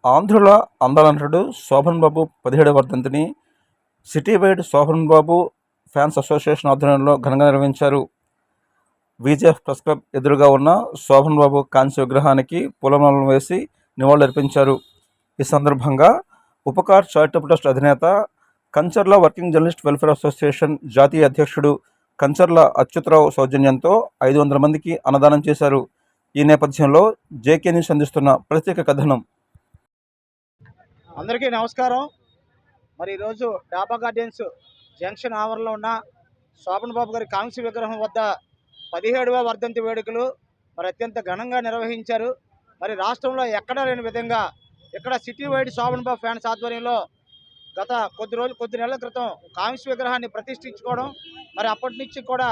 ఆంధ్రుల అందాల శోభన్ బాబు 17వ వర్ధంతిని city wide Sobhan Babu fans association ఆధ్వర్యంలో ఘనంగా నిర్వహించారు. విజేఎఫ్ ప్రెస్ క్లబ్ ఎదురుగా ఉన్న శోభన్ బాబు కాంస్య విగ్రహానికి పూలమాలలు వేసి నివాళులర్పించారు. ఈ సందర్భంగా ఉపకార్ చారిటబుల్ ట్రస్ట్ అధినేత, Kancharla working journalist welfare association జాతీయ అధ్యక్షుడు కంచర్ల అచ్యుతరావు సౌజన్యంతో 500 మందికి అన్నదానం చేశారు. ఈ నేపథ్యంలో జేకే న్యూస్ అందిస్తున్న ప్రత్యేక కథనం. అందరికీ నమస్కారం. మరి ఈరోజు డాబా గార్డెన్స్ జంక్షన్ ఆవరణలో ఉన్న శోభన్ బాబు గారి కాంస్య విగ్రహం వద్ద 17వ వర్ధంతి వేడుకలు మరి అత్యంత ఘనంగా నిర్వహించారు. మరి రాష్ట్రంలో ఎక్కడా లేని విధంగా ఇక్కడ city wide Sobhan Babu fans ఆధ్వర్యంలో గత కొద్ది నెలల క్రితం కాంస్య విగ్రహాన్ని ప్రతిష్ఠించుకోవడం, మరి అప్పటి నుంచి కూడా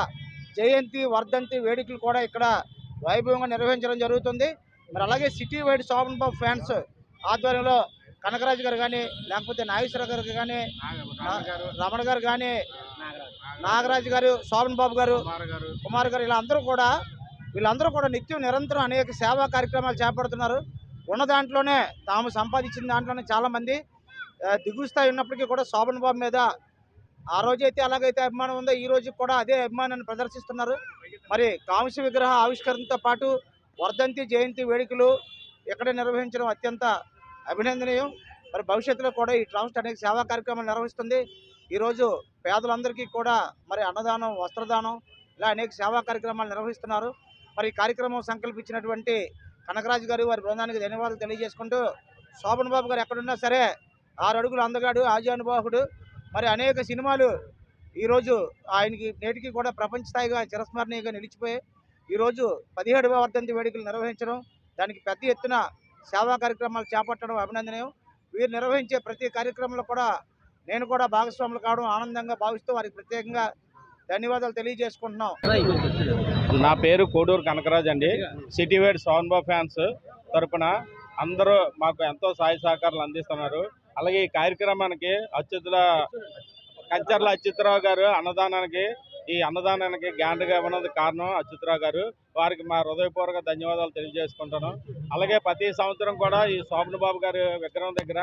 జయంతి వర్ధంతి వేడుకలు కూడా ఇక్కడ వైభవంగా నిర్వహించడం జరుగుతుంది. మరి అలాగే city wide Sobhan Babu fans ఆధ్వర్యంలో కనకరాజు గారు కానీ, లేకపోతే నాగేశ్వర గారు కానీ, రమణ గారు కానీ, నాగరాజు గారు, శోభన్ బాబు గారు, కుమార్ గారు, వీళ్ళందరూ కూడా నిత్యం నిరంతరం అనేక సేవా కార్యక్రమాలు చేపడుతున్నారు. ఉన్న దాంట్లోనే తాము సంపాదించిన దాంట్లోనే చాలామంది దిగువ స్థాయి ఉన్నప్పటికీ కూడా శోభన్ బాబు మీద ఆ రోజైతే ఎలాగైతే అభిమానం ఉందో ఈ రోజు కూడా అదే అభిమానాన్ని ప్రదర్శిస్తున్నారు. మరి కాంస్య విగ్రహ ఆవిష్కరణతో పాటు వర్ధంతి జయంతి వేడుకలు ఇక్కడ నిర్వహించడం అత్యంత అభినందనీయం. మరి భవిష్యత్తులో కూడా ఈ ట్రస్ట్ అనేక సేవా కార్యక్రమాలు నిర్వహిస్తుంది. ఈరోజు పేదలందరికీ కూడా మరి అన్నదానం, వస్త్రదానం ఇలా అనేక సేవా కార్యక్రమాలు నిర్వహిస్తున్నారు. మరి ఈ కార్యక్రమం సంకల్పించినటువంటి కనకరాజు గారు, వారి బృందానికి ధన్యవాదాలు తెలియజేసుకుంటూ, శోభన్ బాబు గారు ఎక్కడున్నా సరే 6 అడుగులు అందగాడు, ఆజానుబాహుడు. మరి అనేక సినిమాలు ఈరోజు ఆయనకి నేటికి కూడా ప్రపంచ స్థాయిగా చిరస్మరణీయంగా నిలిచిపోయాయి. ఈరోజు 17వ వర్ధంతి వేడుకలు నిర్వహించడం, దానికి పెద్ద ఎత్తున సేవా కార్యక్రమాలు చేపట్టడం అభినందనీయం. వీరు నిర్వహించే ప్రతి కార్యక్రమంలో కూడా నేను కూడా భాగస్వాములు కావడం ఆనందంగా భావిస్తూ వారికి ప్రత్యేకంగా ధన్యవాదాలు తెలియజేసుకుంటున్నాం. నా పేరు కోడూరు కనకరాజు అండి. City wide Sobhan Babu fans తరపున అందరూ మాకు ఎంతో సహాయ సహకారాలు అందిస్తున్నారు. అలాగే ఈ కార్యక్రమానికి కంచర్ల అచ్యుతరావు గారు ఈ అన్నదానానికి గ్యాండ్గా ఉన్నది కారణం అచ్యుతరావు గారు. వారికి మా హృదయపూర్వక ధన్యవాదాలు తెలియజేసుకుంటాను. అలాగే ప్రతి సంవత్సరం కూడా ఈ శోభన్ బాబు గారి విగ్రహం దగ్గర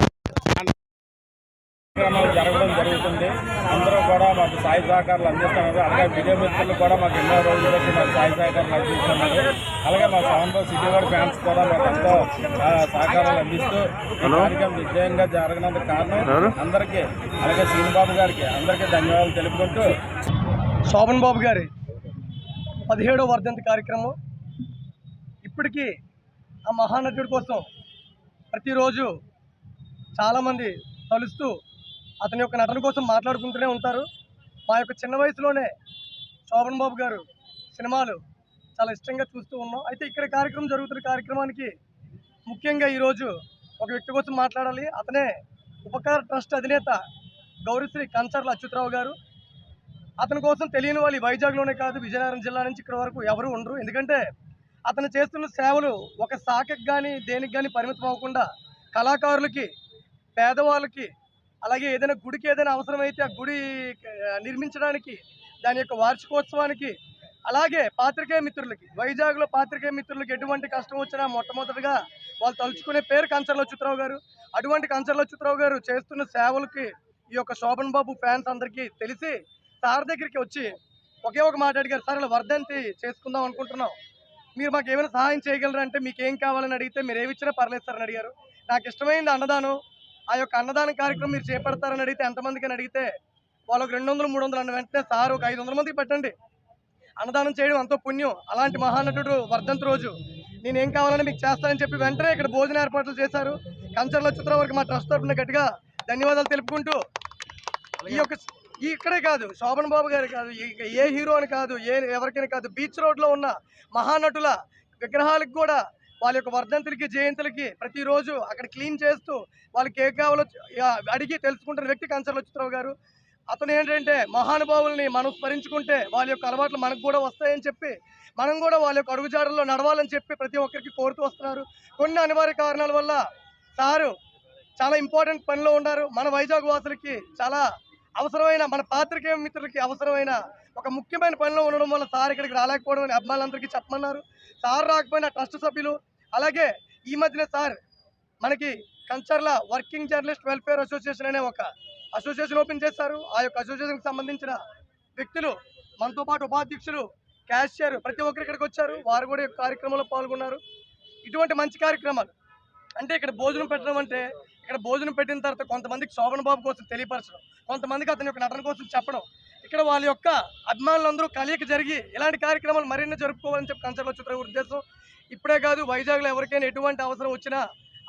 కార్యక్రమాలు జరగడం జరుగుతుంది. అందరూ కూడా మాకు సహాయ సహకారాలు అందిస్తున్నారు. అలాగే మీడియా మిత్రులు కూడా మాకు ఎన్నో రోజుల బట్టి మాకు సహాయ సహకారాలు అందిస్తున్నారు. అలాగే మా శోభన్ బాబు సిటీ వైడ్ ఫ్యాన్స్ కూడా మాకు ఎంతో సహకారాలు అందిస్తూ కార్యక్రమం విజయంగా జరగడానికి కారణం అందరికీ, అలాగే శ్రీనిబాబు గారికి అందరికీ ధన్యవాదాలు తెలుపుకుంటూ, శోభన్ బాబు గారి 17వ వర్ధంతి కార్యక్రమం ఇప్పటికీ ఆ మహానటుడి కోసం ప్రతిరోజు చాలామంది తలుస్తూ అతని యొక్క నటన కోసం మాట్లాడుకుంటూనే ఉంటారు. మా యొక్క చిన్న వయసులోనే శోభన్ బాబు గారు సినిమాలు చాలా ఇష్టంగా చూస్తూ ఉన్నాం. అయితే ఇక్కడ కార్యక్రమం జరుగుతున్న కార్యక్రమానికి ముఖ్యంగా ఈరోజు ఒక వ్యక్తి కోసం మాట్లాడాలి. అతనే ఉపకార్ ట్రస్ట్ అధినేత గౌరీశ్రీ కంచర్ల అచ్యుతరావు గారు. అతని కోసం తెలియని వాళ్ళు వైజాగ్లోనే కాదు, విజయనగరం జిల్లా నుంచి ఇక్కడ వరకు ఎవరు ఉండరు. ఎందుకంటే అతను చేస్తున్న సేవలు ఒక శాఖకు కానీ దేనికి కానీ పరిమితం అవ్వకుండా కళాకారులకి, పేదవాళ్ళకి, అలాగే ఏదైనా గుడికి ఏదైనా అవసరమైతే ఆ గుడి నిర్మించడానికి, దాని యొక్క వార్షికోత్సవానికి, అలాగే పాత్రికేయ మిత్రులకి, వైజాగ్లో పాత్రికేయ మిత్రులకి ఎటువంటి కష్టం వచ్చినా మొట్టమొదటిగా వాళ్ళు తలుచుకునే పేరు కంచర్ల అచ్యుతరావు గారు. అటువంటి కంచర్ల అచ్యుతరావు గారు చేస్తున్న సేవలకి ఈ యొక్క శోభన్ బాబు ఫ్యాన్స్ అందరికీ తెలిసి సార్ దగ్గరికి వచ్చి ఒకే ఒక మాట అడిగారు, సార్ ఇలా వర్ధంతి చేసుకుందాం అనుకుంటున్నాం, మీరు మాకు ఏమైనా సహాయం చేయగలరంటే మీకు ఏం కావాలని అడిగితే మీరు ఏమి ఇచ్చినా పర్లేదు సార్ అని అడిగారు. నాకు ఇష్టమైంది అన్నదానం. ఆ యొక్క అన్నదానం కార్యక్రమం మీరు చేపడతారని అడిగితే ఎంతమందికి అని అడిగితే వాళ్ళకి 200, 300 అన్న వెంటనే సార్ ఒక 500 మందికి పెట్టండి, అన్నదానం చేయడం ఎంతో పుణ్యం, అలాంటి మహానటుడు వర్ధంతి రోజు నేనేం కావాలని మీకు చేస్తానని చెప్పి వెంటనే ఇక్కడ భోజన ఏర్పాట్లు చేశారు. కంచర్ల అచ్యుతరావు వారికి మా ట్రస్ట్ తరఫున గట్టిగా ధన్యవాదాలు తెలుపుకుంటూ, ఈ యొక్క ఇక్కడే కాదు, శోభన్ బాబు గారు కాదు, ఏ హీరో అని కాదు, ఎవరికైనా కాదు, బీచ్ రోడ్లో ఉన్న మహానటుల విగ్రహాలకు కూడా వాళ్ళ యొక్క వర్ధంతులకి, జయంతులకి ప్రతిరోజు అక్కడ క్లీన్ చేస్తూ వాళ్ళకి ఏ కావాలో అడిగి తెలుసుకుంటున్న వ్యక్తి కంచర్ల అచ్యుతరావు గారు. అతను ఏంటంటే మహానుభావుల్ని మనం స్మరించుకుంటే వాళ్ళ యొక్క అలవాట్లు మనకు కూడా వస్తాయని చెప్పి మనం కూడా వాళ్ళ యొక్క అడుగుజాడల్లో నడవాలని చెప్పి ప్రతి ఒక్కరికి కోరుతూ వస్తున్నారు. కొన్ని అనివార్య కారణాల వల్ల సారు చాలా ఇంపార్టెంట్ పనిలో ఉన్నారు. మన వైజాగ్ వాసులకి చాలా అవసరమైన, మన పాత్రికేయ మిత్రులకి అవసరమైన ఒక ముఖ్యమైన పనిలో ఉండడం వల్ల సార్ ఇక్కడికి రాలేకపోవడం అని అభిమానులందరికీ చెప్పమన్నారు. సార్ రాకపోయినా ట్రస్ట్ సభ్యులు, అలాగే ఈ మధ్యనే సార్ మనకి Kancharla working journalist welfare association అనే ఒక అసోసియేషన్ ఓపెన్ చేశారు. ఆ యొక్క అసోసియేషన్కి సంబంధించిన వ్యక్తులు మనతో పాటు ఉపాధ్యక్షులు, క్యాషియర్ ప్రతి ఒక్కరు ఇక్కడికి వచ్చారు. వారు కూడా ఈ కార్యక్రమంలో పాల్గొన్నారు. ఇటువంటి మంచి కార్యక్రమాలు అంటే ఇక్కడ భోజనం పెట్టడం అంటే ఇక్కడ భోజనం పెట్టిన తర్వాత కొంతమందికి శోభన్ బాబు కోసం తెలియపరచడం, కొంతమందికి అతని యొక్క నటన కోసం చెప్పడం, ఇక్కడ వాళ్ళ యొక్క అభిమానులందరూ కలియక జరిగి ఇలాంటి కార్యక్రమాలు మరిన్ని జరుపుకోవాలని చెప్పి కంచర్ల చిత్ర ఉద్దేశం. ఇప్పుడే కాదు, వైజాగ్లో ఎవరికైనా ఎటువంటి అవసరం వచ్చినా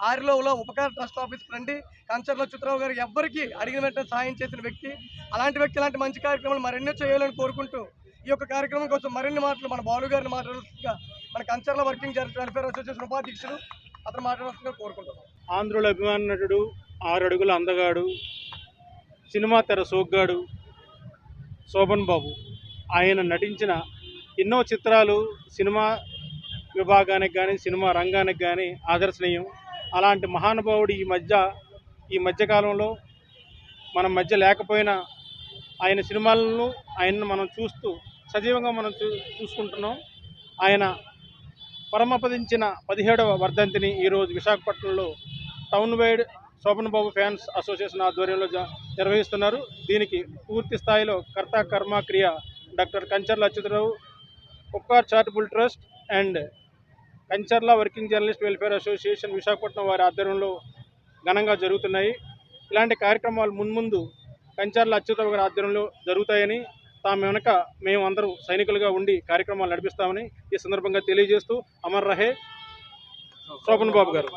ఆరిలోలో ఉపకార ట్రస్ట్ ఆఫీస్కి రండి. కంచర్ల చిత్రరావు గారు ఎవ్వరికి అడిగిన వెంటనే సాయం చేసిన వ్యక్తి. అలాంటి వ్యక్తి ఇలాంటి మంచి కార్యక్రమాలు మరెన్నో చేయాలని కోరుకుంటూ ఈ యొక్క కార్యక్రమం కోసం మరిన్ని మాటలు మన బాలు గారిని మాట్లాడుతుగా మన Kancharla working journalist welfare association ఉపాధ్యక్షులు అతను మాట్లాడుతుగా కోరుకుంటున్నాం. ఆంధ్రుల అభిమాన నటుడు, 6 అడుగుల అందగాడు, సినిమా తెర సోగ్గాడు శోభన్ బాబు. ఆయన నటించిన ఎన్నో చిత్రాలు సినిమా విభాగానికి కానీ సినిమా రంగానికి కానీ ఆదర్శనీయం. అలాంటి మహానుభావుడు ఈ మధ్యకాలంలో మన మధ్య లేకపోయినా ఆయన సినిమాలను ఆయన్ని మనం చూస్తూ సజీవంగా మనం చూసుకుంటున్నాం. ఆయన పరమపదించిన 17వ వర్ధంతిని ఈరోజు విశాఖపట్నంలో town wide Sobhan Babu fans association ఆధ్వర్యంలో నిర్వహిస్తున్నారు. దీనికి పూర్తి స్థాయిలో కర్త కర్మ క్రియ డాక్టర్ కంచర్ల అచ్యుతరావు, ఒక్కార్ charitable trust and Kancharla working journalist welfare association Visakhapatnam వారి ఆధ్వర్యంలో ఘనంగా జరుగుతున్నాయి. ఇలాంటి కార్యక్రమాలు మున్ముందు కంచర్ల అచ్యుతరావు గారి ఆధ్వర్యంలో జరుగుతాయని, తాము వెనుక మేము అందరూ సైనికులుగా ఉండి కార్యక్రమాలు నడిపిస్తామని ఈ సందర్భంగా తెలియజేస్తూ అమర్ రహే శోభన్ బాబు గారు.